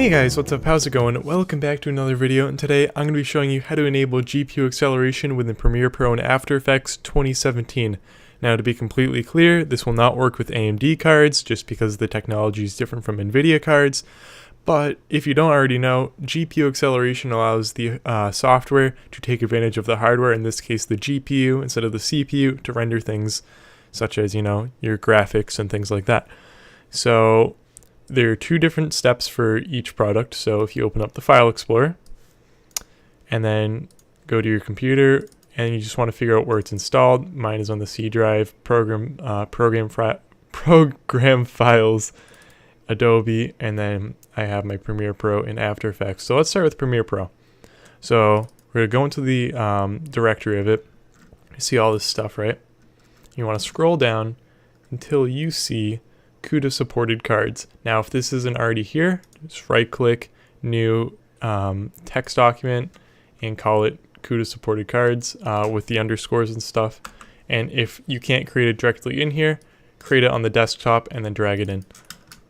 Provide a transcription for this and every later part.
Hey guys, what's up? How's it going? Welcome back to another video, and today I'm going to be showing you how to enable GPU acceleration within Premiere Pro and After Effects 2017. Now, to be completely clear, this will not work with AMD cards just because the technology is different from NVIDIA cards. But if you don't already know, GPU acceleration allows the software to take advantage of the hardware, in this case the GPU instead of the CPU, to render things such as, your graphics and things like that. So there are two different steps for each product. So if you open up the File Explorer and then go to your computer and you just want to figure out where it's installed, mine is on the C drive, program files, Adobe, and then I have my Premiere Pro and After Effects. So let's start with Premiere Pro. So we're going to go into the directory of it. You see all this stuff, right? You want to scroll down until you see CUDA supported cards. Now, if this isn't already here, just right click, new text document, and call it CUDA supported cards with the underscores and stuff. And if you can't create it directly in here, create it on the desktop and then drag it in.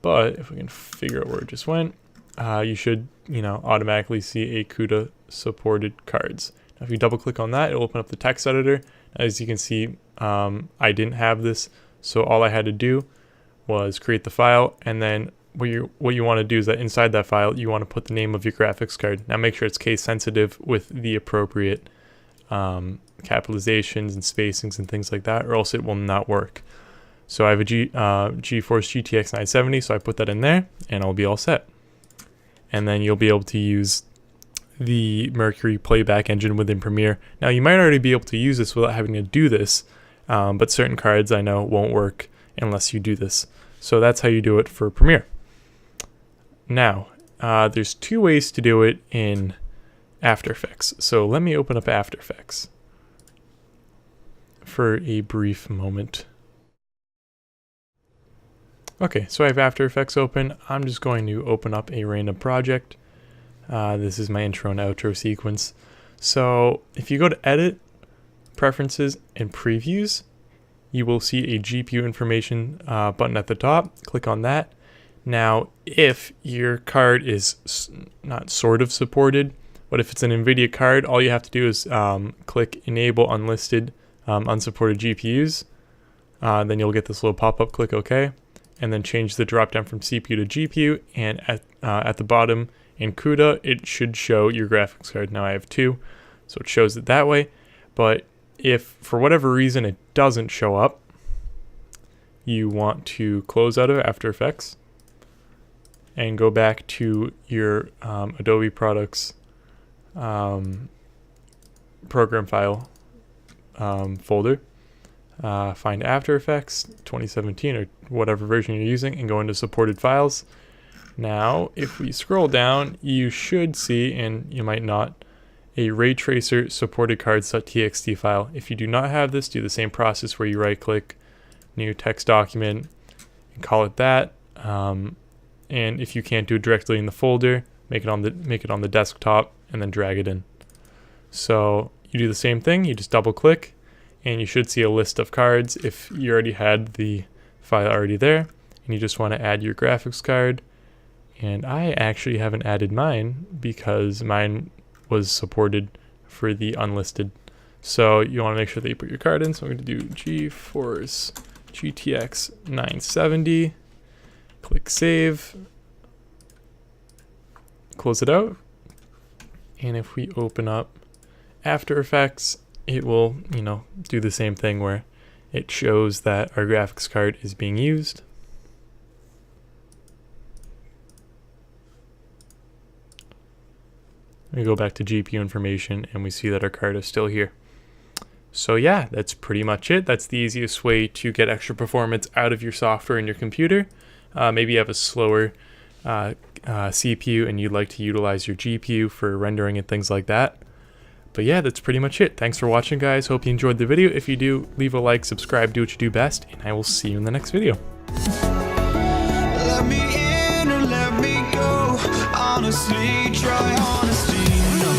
But if we can figure out where it just went, you should, automatically see a CUDA supported cards. Now, if you double click on that, it'll open up the text editor. As you can see, I didn't have this, so all I had to do was create the file, and then what you want to do is that inside that file you want to put the name of your graphics card. Now make sure it's case sensitive with the appropriate capitalizations and spacings and things like that, or else it will not work. So I have a GeForce GTX 970, so I put that in there and I'll be all set. And then you'll be able to use the Mercury playback engine within Premiere. Now you might already be able to use this without having to do this, but certain cards I know won't work unless you do this. So that's how you do it for Premiere. Now, there's two ways to do it in After Effects. So let me open up After Effects for a brief moment. Okay, so I have After Effects open. I'm just going to open up a random project. This is my intro and outro sequence. So if you go to Edit, Preferences, and Previews, you will see a GPU information button at the top. Click on that. Now, if your card is not sort of supported, but if it's an NVIDIA card, all you have to do is click Enable Unlisted Unsupported GPUs. Then you'll get this little pop-up, click OK, and then change the drop-down from CPU to GPU. And at the bottom in CUDA, it should show your graphics card. Now I have two, so it shows it that way. But if for whatever reason it doesn't show up, you want to close out of After Effects and go back to your Adobe products program file folder, find After Effects 2017 or whatever version you're using, and go into supported files. Now if we scroll down, you should see, and you might not, a ray tracer supported cards.txt file. If you do not have this, do the same process where you right click, new text document, and call it that. And if you can't do it directly in the folder, make it on the desktop and then drag it in. So you do the same thing, you just double click and you should see a list of cards if you already had the file already there and you just want to add your graphics card. And I actually haven't added mine because mine was supported for the unlisted. So you want to make sure that you put your card in. So I'm going to do GeForce GTX 970, click save, close it out. And if we open up After Effects, it will, do the same thing where it shows that our graphics card is being used. We go back to GPU information and we see that our card is still here. So yeah, that's pretty much it. That's the easiest way to get extra performance out of your software in your computer. Maybe you have a slower CPU and you'd like to utilize your GPU for rendering and things like that. But yeah, that's pretty much it. Thanks for watching, guys. Hope you enjoyed the video. If you do, leave a like, subscribe, do what you do best, and I will see you in the next video. Let me in or let me go. Honestly, try honesty. No,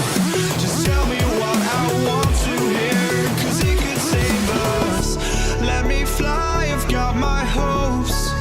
just tell me what I want to hear, 'cause it could save us. Let me fly, I've got my hopes.